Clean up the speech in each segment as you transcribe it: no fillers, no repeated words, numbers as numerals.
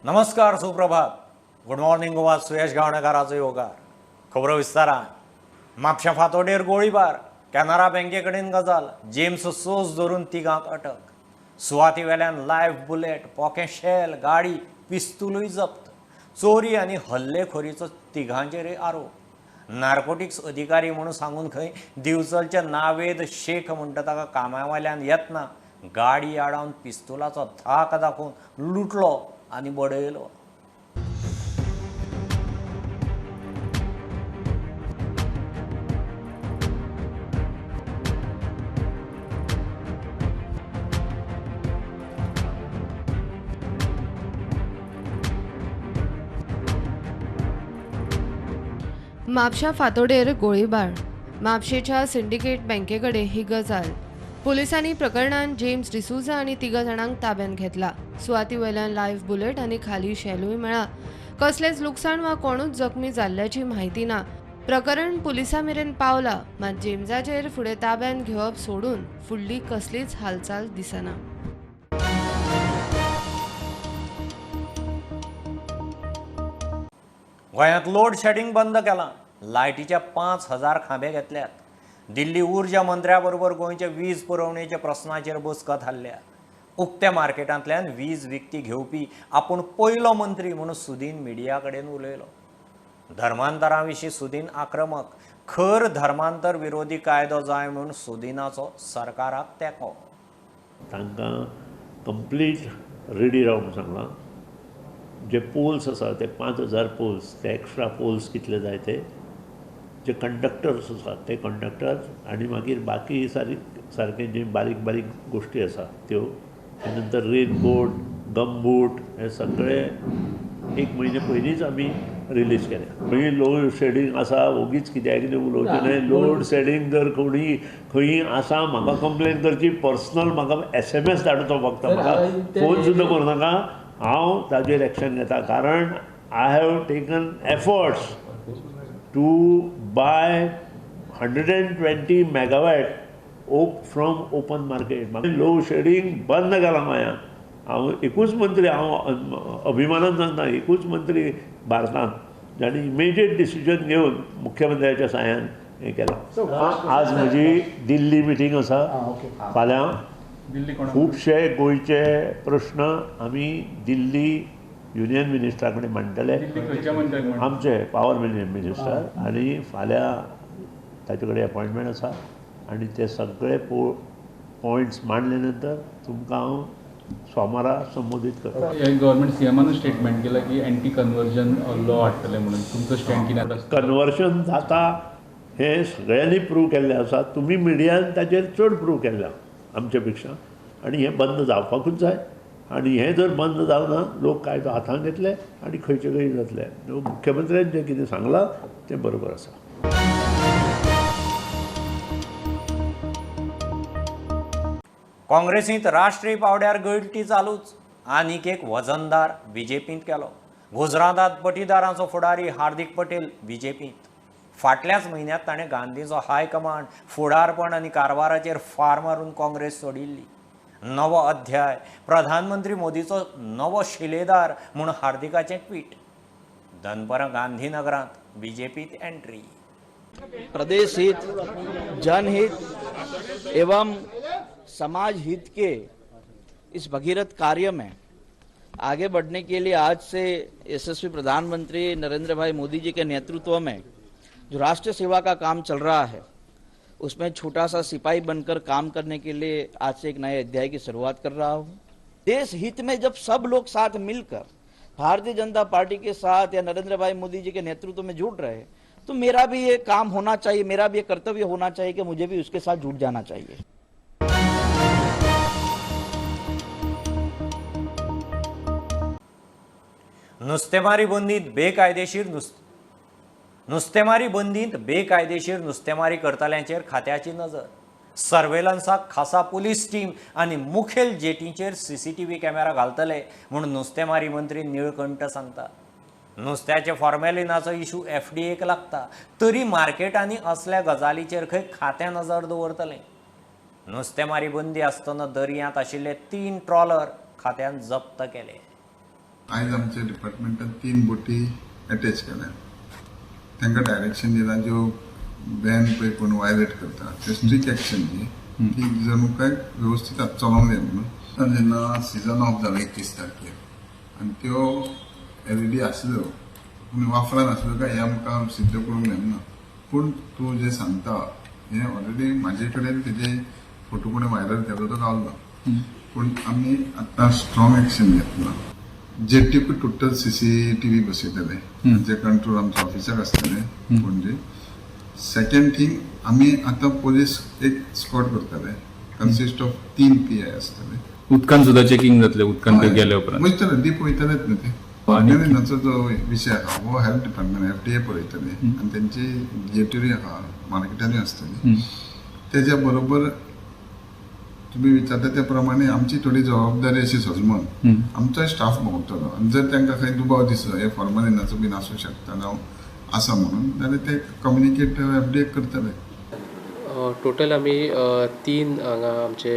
नमस्कार, सुप्रभात. Good morning Goa. Suyash गावणेकाराचो योगार. खबरो विस्तारान. म्हापशा फातोडेर गोळीबार. कॅनरा बँकेकडेन गजाल. जेम्स सोस धरून तिगांक अटक. सुवाती वेल्यान लायव्ह बुलेट, पॉकेट शेल, गाडी, पिस्तूलूय जप्त. चोरी आनी हल्लेखोरीचो तिगांचेरय आरोप. नार्कोटिक्स अधिकारी म्हणून सांगून खंय दिवचलचे नावेद शेख म्हणटा ताका कामा वयल्यान येतना गाडी आडावन पिस्तुलाचो धाक दाखोवन लुटलो आनी बडयलो. म्हापशा फातोडेर गोळीबार. म्हापशेच्या सिंडिकेट बँकेकडे ही गजाल. पोलिसांनी प्रकरणात जेम्स डिसूजा आनी 3 जाणांक ताब्यात घेतला. सुवाती वयल्यान लायव्ह बुलेट आनी खाली शेलूय मेळ्ळा. कसलेच लुकसाण वा कोणूच जखमी जाल्ल्याची म्हायती ना. प्रकरण पुलिसां मेरेन पावला, मात जेम्साचेर फुडें ताब्यात घेवप सोडून फुडली कसलीच हालचाल दिसना. गोंयांत लोड शेडिंग बंद केलां. लायटीचे 5,000 खांबे घेतल्यात. दिल्ली उर्जा मंत्र्या बरोबर गोंयचे वीज पुरवणेच्या प्रस्नाचेर बसका थारल्या. उक्त्या मार्केटांतल्यान वीज विकती घेवपी आपूण पयलो मंत्री म्हणून सुदीन मिडिया कडेन उलयलो. धर्मांतरा विशीं सुदीन आक्रमक. खर धर्मांतर विरोधी कायदो जाय म्हणून सुदीनाचो सरकाराक तेंको. तांकां कंप्लीट रेडी रावूंक सांगलां. जे पोल्स आसा ते 5,000 पोल्स, ते एक्स्ट्रा पोल्स कितले जाय ते, जे कंडक्टर्स आसात ते कंडक्टर्स आनी मागीर बाकी सारके जे बारीक बारीक गोश्टी आसा त्यो, नंतर रेनकोट, गमबूट, हे सगळे 1 म्हयने पयलींच आमी रिलीज केले. खंय लोड शेडींग आसा ओगीच कित्याक उलोवचें न्हय. लोड शेडींग जर कोणी खंय आसा म्हाका कंप्लेन करची. पर्सनल म्हाका SMS धाडचो फक्त, म्हाका फोन सुद्दां करूं नाका. हांव ताजेर एक्शन घेता. कारण I have taken efforts to buy 120 megawatt from open market. म्हाका लोड शेडींग बंद केलां गोंयांत. हांव एकूच मंत्री, हांव अभिमानान सांगता, एकूच मंत्री भारतांत जाणी इमिजिएट डिसिजन घेवन मुख्यमंत्र्याच्या साह्यान हें केलां. आज म्हजी दिल्ली मिटींग आसा. फाल्यां खुबशे गोंयचे प्रश्न आमी दिल्ली युनियन मिनिस्टरा कडेन मांडटले. आमचे पावर मिनिस्टर. आनी फाल्यां ताचे कडेन अपॉयंटमेंट आसा आनी ते सगळे पॉयंट्स मांडले नंतर तुमकां हांव सोमारा संबोधीत करता. गव्हर्नमेंट सीएमान स्टेटमेंट केला की एंटी कन्वर्जन लॉ हाडटले म्हणून. तुमचो स्टँड कितें आसा? कन्वर्शन जाता हें सगळ्यांनी प्रूव केल्लें आसा. तुमी मिडियान ताचेर चड प्रूव केल्या आमचे पेक्षा. आनी हें बंद जावपाकूच जाय. आनी हें जर बंद जावना लोक कायदो हातांत घेतले आनी खंयचे खंय जातले. मुख्यमंत्र्यान जें कितें सांगलां तें बरोबर आसा. काँग्रेसींत राष्ट्रीय पावड्यार गळटी चालूच. आनीक एक वजनदार बीजेपींत केलो. गुजरातांत पटीदारांचो फुडारी हार्दिक पटेल बीजेपींत. फाटल्याच म्हयन्यांत ताणें गांधीचो हायकमांड, फुडारपण आनी कारभाराचेर फार मारून काँग्रेस सोडिल्ली. नवो अध्याय. प्रधानमंत्री मोदीचो नवो शिलेदार म्हूण हार्दिकाचें ट्वीट. दनपारां गांधीनगरांत बीजेपींत एंट्री. प्रदेश हित, जनहित एवं समाज हित के इस भगीरथ कार्य में आगे बढ़ने के लिए आज से यशस्वी प्रधानमंत्री नरेंद्र भाई मोदी जी के नेतृत्व में जो राष्ट्र सेवा का काम चल रहा है, उसमें छोटा सा सिपाही बनकर काम करने के लिए आज से एक नए अध्याय की शुरुआत कर रहा हूँ. देश हित में जब सब लोग साथ मिलकर भारतीय जनता पार्टी के साथ या नरेंद्र भाई मोदी जी के नेतृत्व में जुड़ रहे हैं, तो मेरा भी ये काम होना चाहिए, मेरा भी ये कर्तव्य होना चाहिए कि मुझे भी उसके साथ जुड़ जाना चाहिए. नुस्तेमारी बंदींत बेकायदेशीर नुस्तेमारी करतल्यांचेर खात्याची नजर. सर्वेलन्साक खासा पुलीस टीम आनी मुखेल जेटींचेर CCTV कॅमेरा घालतले म्हूण नुस्तेमारी मंत्री निळकंठ सांगता. नुस्त्याचे फॉर्मेलिनाचो इशू FDAक लागता, तरी मार्केटांनी असल्या गजालीचेर खंय खातें नजर दवरतलें. नुस्तेमारी बंदी आसतना दर्यांत आशिल्ले 3 ट्रॉलर खात्यान जप्त केले. आयज आमच्या डिपार्टमेंटान 3 बोटी अटॅच केल्या. तांकां डायरेक्शन दिला ज्यो बॅन पळय कोण वायलेट करता ते स्ट्रिक्ट एक्शन दी की जणू काय व्यवस्थीत चलोंक जाय म्हणून. जेन्ना सिजन ऑफ जालो 21 तारखेर आनी त्यो LED आसल्यो पूण वापरान आसल्यो काय हें आमकां सिद्ध करूंक मेळना. पूण तूं जें सांगता हें ऑलरेडी म्हाजे कडेन तेजे फोटो कोणें व्हायरल केलो तो गावलो. पूण आमी आतां स्ट्रॉंग एक्शन घेतला. जेटीक टोटल CCTV बसयतले जे कंट्रोल आमच्या ऑफिसाक आसतले पणजे. सेकंड थिंग आमी आतां पोलीस एक स्क्वॉड करतले कन्सिस्ट ऑफ 3 PI आसतले. उदकान सुद्धा चेकिंग जातले उदकान ते गेले उपरांत वयतले डीप वयतलेच न्हू ते. ऑर्डिनन्साचो जो विशय आहा हो हेल्थ डिपार्टमेंट FDA पळयतले आनी तेंची जेटीरूय आहा मार्केटानूय आसतली. तेज्या बरोबर तुम्ही विचारता त्या प्रमाणे आमची थोडी जबाबदारी अशी सजमून आमचो स्टाफ भोंवतलो आनी जर तांकां खंय दुबाव दिसलो हे फॉर्मलिनाचो बीन आसूं शकता जावं आसा म्हणून जाल्यार ते कम्युनिकेट FDA करतले. टोटल आमी 3 हांगा आमचे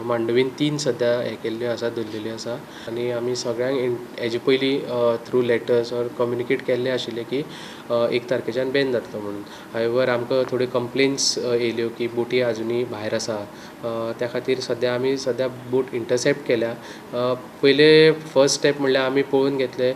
मांडवीन 3 सद्या हे केल्ल्यो आसा दवरलेल्यो आसा आनी आमी सगळ्यांक हेजे पयलीं थ्रू लेटर्स ऑर कम्युनिकेट केल्ले आशिल्ले की 1 तारखेच्यान बॅन जातलो म्हणून. हायवर आमकां थोड्यो कंप्लेन्स येयल्यो की बोटी आजुनूय भायर आसा. त्या खातीर आमी सद्या बोट इंटरसेप्ट केल्या. पयले फर्स्ट स्टेप म्हणल्यार आमी पळोवन घेतले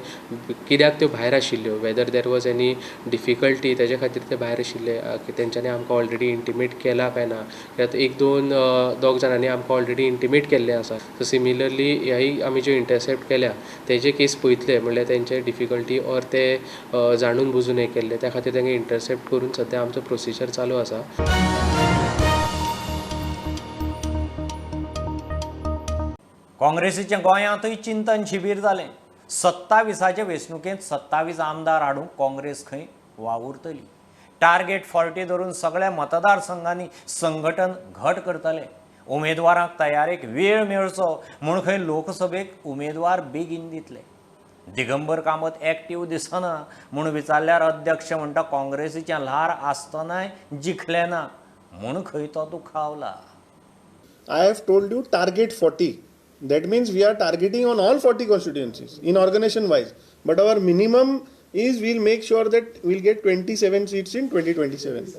कित्याक त्यो भायर आशिल्ल्यो, whether there was any difficulty तेजे खातीर ते भायर आशिल्ले. तेंच्यांनी आमकां ऑलरेडी इंटिमेट केला काय ना कित्याक 1-2 जाणांनी आमकां ऑलरेडी इंटिमेट केल्ले आसा. सो सिमिलरली ह्याय आमी ज्यो इंटरसेप्ट केल्या तेजे केस पळयतले म्हणल्यार तेंचे डिफिकल्टी ऑर ते जाणून बुजून हे केल्ले त्या खातीर तेंगे इंटरसेप्ट करून सद्या आमचो प्रोसिजर चालू आसा. काँग्रेसीचें गोंयांतूय चिंतन शिबीर जालें. 27चे वेंचणुकेंत 27 आमदार हाडूंक काँग्रेस खंय वावुरतली. टार्गेट 40 धरून सगळ्या मतदारसंघांनी संघटन घट करतले. उमेदवारांक तयारेक वेळ मेळचो म्हूण खंय लोकसभेक उमेदवार बेगीन दितले. दिगंबर कामत एक्टीव दिसना म्हूण विचारल्यार अध्यक्ष म्हणटा काँग्रेसीचें ल्हार आसतनाय जिखले ना म्हूण खंय तो दुखावला. I have told you target 40. That means we are targeting on all 40 constituencies in organization wise. But our minimum is we'll make sure that we'll get 27 seats in 2027.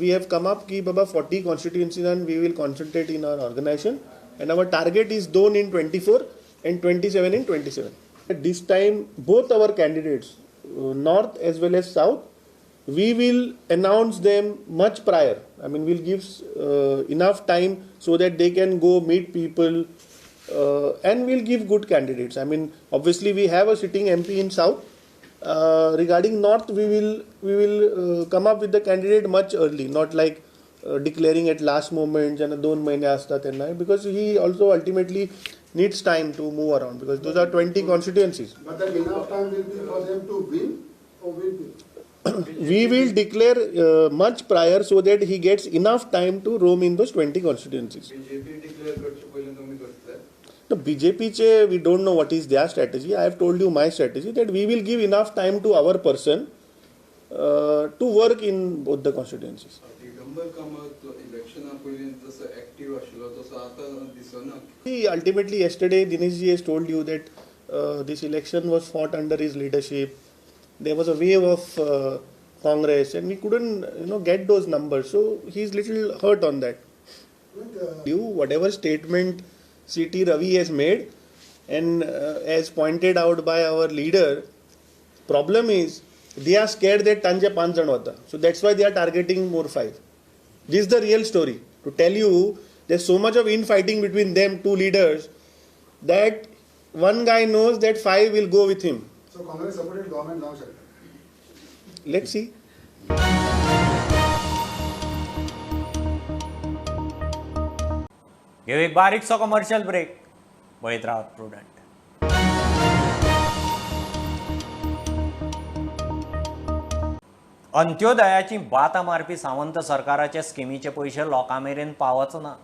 We have come up ki baba 40 constituencies and we will concentrate in our organization. And our target is done in 24 and 27 in 27. At this time, both our candidates, North as well as South, we will announce them much prior. I mean, we'll give enough time so that they can go meet people and we'll give good candidates. I mean, obviously we have a sitting MP in South. Regarding North, we will come up with the candidate much early, not like declaring at last moment and 2 mahine asta tenna, because he also ultimately needs time to move around because those are 20 constituencies. But then enough time will be for them to win or will be? We will declare much prior so that he gets enough time to roam in those 20 constituencies. BJP declare करचे पहिले तुम्ही करतले. No, BJP we don't know what is their strategy. I have told you my strategy that we will give enough time to our person to work in both the constituencies. Digambar Kamat election पहिले जसं active आशिल्लो तसं आता दिसना. Ultimately, yesterday Dineshji has told you that this election was fought under his leadership. There was a wave of Congress and we couldn't get those numbers. So he's little hurt on that. Whatever statement C.T. Ravi has made and as pointed out by our leader, problem is they are scared that tanja 5 jan hota. So that's why they are targeting more 5. This is the real story. To tell you, there's so much of infighting between them, 2 leaders, that one guy knows that 5 will go with him. So Congress supported government now, sir. Let's see. घेऊ एक बारीकसो commercial break. पळयत Rawat prudent. अंत्योदयाची बाता मारपी सावंत सरकाराचे स्किमीचे पयशे लोकां मेरेन पावच ना.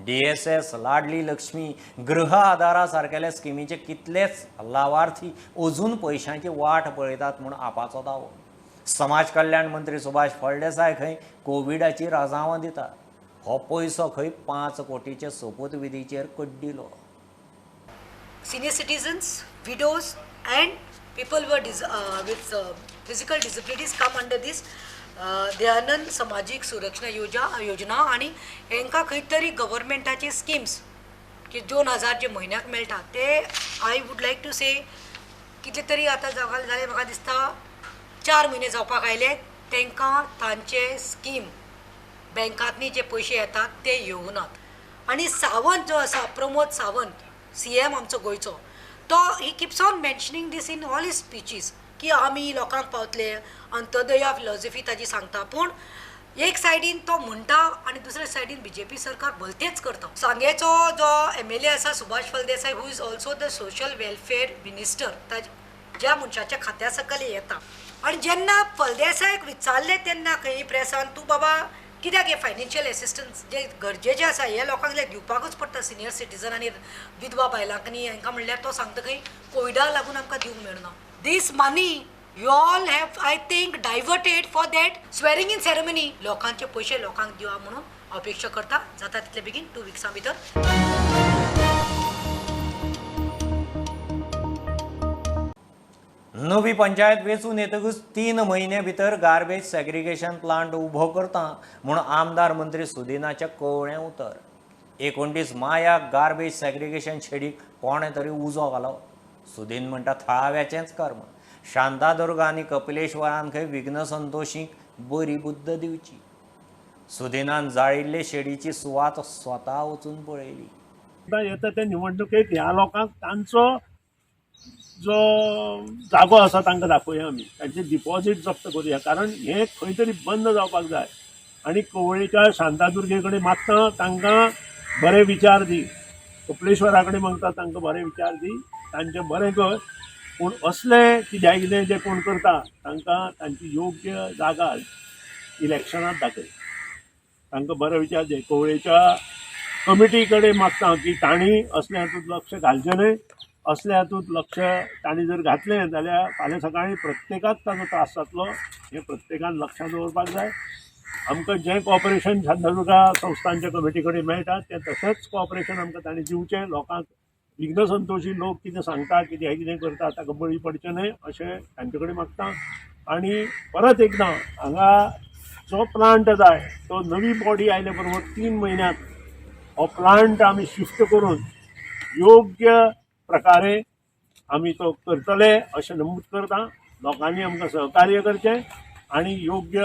DSS, लाडली लक्ष्मी, गृह आदारा सारकेल्या स्किमीचे कितलेच लावार्थी अजून पयशांची वाट पळयतात म्हूण आपाचो दावो. समाज कल्याण मंत्री सुभाष फळदेसाय खंय कोविडाची राजावां दितात. हो पयसो खंय 5 कोटीचे सोपूत विधीचेर कड्डिलो. Senior citizens, widows and people who are with physical disabilities come under this Dayanand समाजीक सुरक्षा योजना आणि हांकां खंय तरी गव्हर्मेंटाचे स्किम्स की 2000 जे म्हयन्याक मेळटा ते आय वूड लायक टू से कितले तरी आतां जाले म्हाका दिसता 4 म्हयने जावपाक आयले तांकां तांचे स्कीम बँकांतनी जे पयशे येतात ते येवनात आणि सावंत जो आसा प्रमोद सावंत CM आमचो गोंयचो तो ही keeps on mentioning this in all his speeches की आमी लोकांक पावतले अंत्योदया फिलॉसॉफी ताजी सांगता पूण एक सायडीन तो म्हणटा आणि दुसऱ्या सायडीन BJP सरकार भलतेच करता सांगेचो जो MLA आसा Subhash Phaldesai who is also the social welfare minister ज्या मनशाच्या खात्या सकल येता आणि जेन्ना फळदेसायक विचारले तेन्ना खंय प्रेसान तूं बाबा कित्याक हे फायनान्शियल एसिस्टन्स जे गरजेचे आसा हे लोकांक दिवपाकूच पडटा सिनियर सिटीजन आनी विधवा बायलांनी हांकां म्हणल्यार तो सांगता खंय कोविडाक लागून आमकां दिवंक मेळना दीस मनी you all have I think diverted for that swearing in ceremony लोकांचे पैसे लोकांक दिवा म्हणून अपेक्षा करता जाता तितले बेगीन 2 विक्सां भितर नवी पंचायत वेचून येतकच 3 म्हयने भितर गार्बेज सेग्रिगेशन प्लांट उबो करता म्हूण आमदार मंत्री सुदिनाच्या कवळें उतर 29 मायाक गार्बेज सेग्रिगेशन शेडीक कोणे तरी उजो घालो सुदीन म्हणटा थळाव्याचेंच कर्म शांतादुर्ग आनी कपिलेश्वरान खंय विघ्न संतोशीक बरी बुद्ध दिवची सुदिनान जाळिल्ले शेडीची सुवात स्वता वचून पळयली येता त्या निवडणुकेक ह्या लोकांक तांचो जो जागो आसा तांकां दाखोवया आमी तांचे डिपॉझीट जप्त करुया कारण हे खंय तरी बंद जावपाक जाय आनी कवळेच्या शांतादुर्गे कडेन मागता तांकां बरे विचार दी कपिलेश्वरा कडेन मागता तांकां बरे विचार दी तांचें बरें कर पूण असले कितें जे कोण करता तांकां तांची योग्य जागा इलेक्शनांत दाखय तांकां बरे विचार दी कवळेच्या कमिटी कडेन मागता की तांणी असल्या हातूंत लक्ष घालचें न्हय असल्या हातूंत लक्ष तांणी जर घातलें जाल्यार फाल्यां सकाळीं प्रत्येकाक ताजो त्रास जातलो हें प्रत्येकान लक्षांत दवरपाक जाय आमकां जें कॉपरेशन शांतादुर्गा संस्थांच्या कमिटी कडेन मेळटा तें तशेंच कॉपरेशन आमकां तांणी दिवचें लोकांक विघ्न संतोशी लोक कितें सांगता कितें करता ताका बळी पडचें न्हय अशें तांचे कडेन मागता आनी परत एकदां हांगा जो प्लांट जाय तो नवी बॉडी आयले बरोबर 3 म्हयन्यांत हो प्लांट आमी शिफ्ट करून योग्य प्रकारे आमी तो करतले अशें नमूद करता लोकांनी आमकां सहकार्य करचें आनी योग्य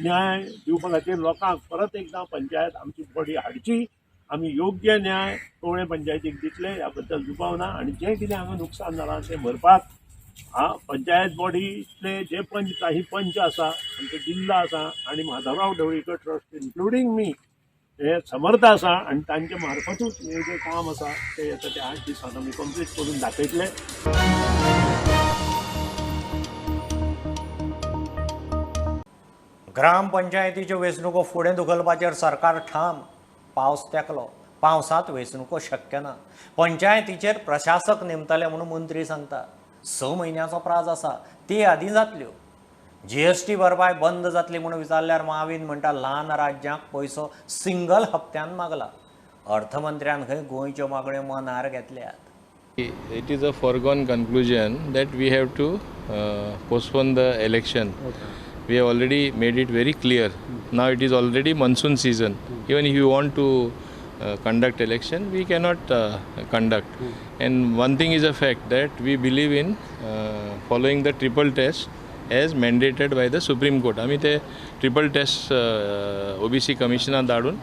न्याय दिवपा खातीर लोकांक परत एकदां पंचायत आमची बॉडी हाडची आमी योग्य न्याय कवळे पंचायतीक दितले ह्या बद्दल दुबाव ना आनी जें कितें हांगा नुकसान जालां तें भरपाक पंचायत बॉडीतले जे पंच काही पंच आसा आमचे जिल्ला आसा आनी माधवराव ढवळीकर ट्रस्ट इन्क्लुडींग मी हे समर्थ आसा आनी तांचे मार्फतूच हे जे काम आसा ते येता ते 8 दिसांत आमी कंप्लीट करून दाखयतले ग्रामपंचायतीच्यो वेंचणुको फुडें धुकलपाचेर सरकार ठाम पावस तेंकलो पावसांत वेंचणुको शक्य ना पंचायतीचेर प्रशासक नेमतले म्हणून मंत्री सांगता 6 म्हयन्याचो प्राज आसा ते आदीं जातल्यो GST भरपाय बंद जातली म्हणून विचारल्यार महावीन म्हणटा ल्हान राज्यांक पयसो सिंगल हप्त्यान मागला अर्थमंत्र्यान खंय गोंयच्यो मागण्यो मनार घेतल्यात It is a foregone conclusion that we have to postpone the election. We have already made it very clear. Now it is already monsoon season. Even if you want to conduct election, we cannot conduct. And one thing is a fact that we believe in following the triple test as mandated by the Supreme Court. आमी ते triple taste OBC कमिशनाक धाडून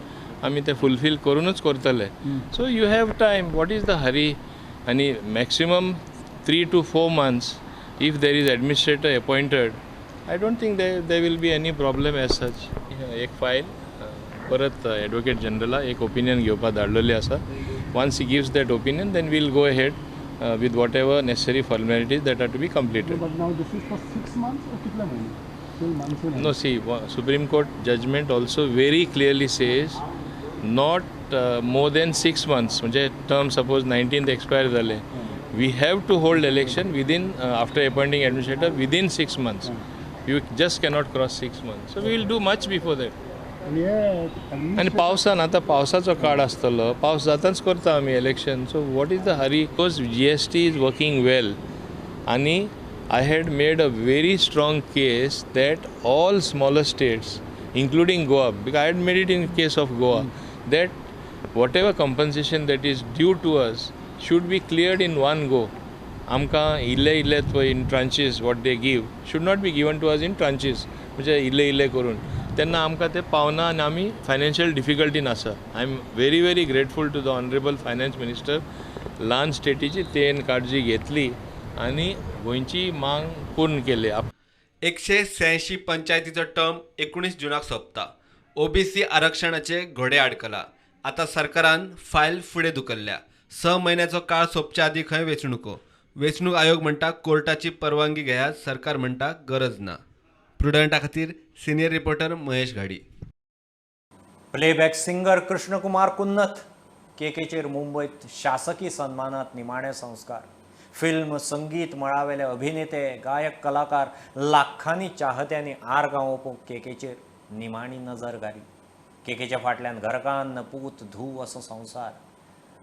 आमी ते fulfil करूनच करतले. So you have time. What is the Hari? आनी maximum 3 to 4 months if there is administrator appointed, I don't think there will be any problem as such. एक file परत एडवोकेट जनरला एक opinion घेवपाक धाडलेली आसा. Once he gives that opinion, then we'll go ahead with whatever necessary formalities that are to be completed. But now this is for 6 months or kitna mahine? Till monsoon? No, see, Supreme Court judgment also very clearly says not more than 6 months. म्हणजे term suppose 19th expire झाले. We have to hold election within after appointing administrator within 6 months. You just cannot cross 6 months. So we will do much before that. आनी पावसान आतां पावसाचो काळ आसतलो, पावस जाताच करता आमी election. So what is the hurry? Because GST is working well आनी I had made a very strong case that all smaller states, including Goa, because I had made it in case of Goa, that whatever compensation that is due to us should be cleared in one go. Amka ille in tranches what they give should not be given to us in tranches. म्हणजे ille करून तेन्ना आमकां ते पावना आनी आमी financial डिफिकल्टीन आसा. I am very very grateful to the honourable finance minister. ल्हान स्टेटीची तेन काळजी घेतली आनी गोंयची मांग पूर्ण केली. 186 पंचायतीचो टर्म 19 जूनाक सोंपता. OBC आरक्षणाचे घोडे आडकला. आता सरकारान फायल फुडें धुकल्ल्या. 6 म्हयन्याचो काळ सोंपच्या आदी खंय वेंचणुको. वेंचणूक आयोग म्हणटा कोर्टाची परवानगी घेयात, सरकार म्हणटा गरज ना. प्रुडंटा खातीर सिनियर रिपोर्टर महेश घाडी. प्लेबॅक सिंगर कृष्णकुमार कुन्नथ केकेचेर मुंबयत शासकीय सन्मानात निमाणे संस्कार. फिल्म संगीत मळावेले अभिनेते गायक कलाकार लाखांनी चाहत्यांनी आर गावोवंक केकेचेर निमाणी नजर घाली. केकेच्या फाटल्यान घरकान्न पूत धूव असो संवसार.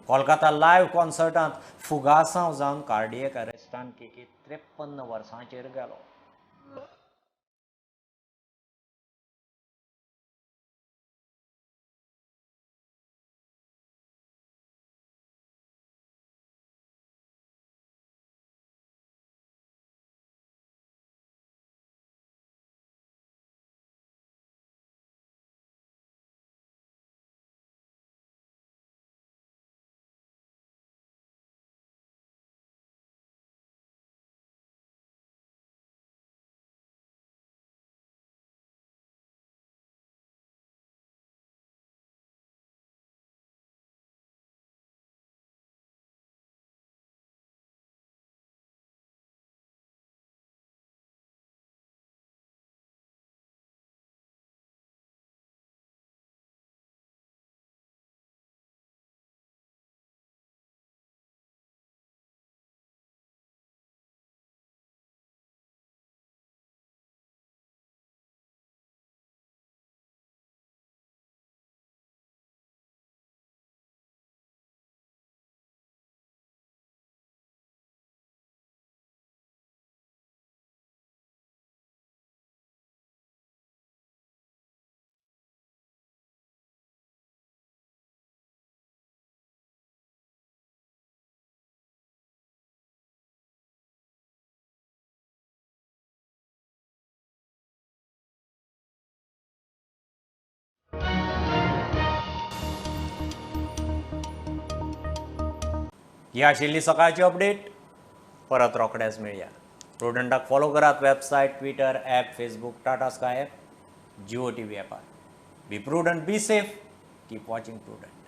कोलकाता लायव्ह कॉन्सर्टांत फुगासांव जावन कार्डियक अरेस्टान केके 53 वर्सांचेर गेलो. ही आशिल्ली सकाळची अपडेट. परत रोखडेच मेळया. प्रुडंटाक फॉलो करात website, Twitter, app, Facebook, Tata Sky app, Jio TV ॲपार. Be Prudent, be safe, keep watching prudent.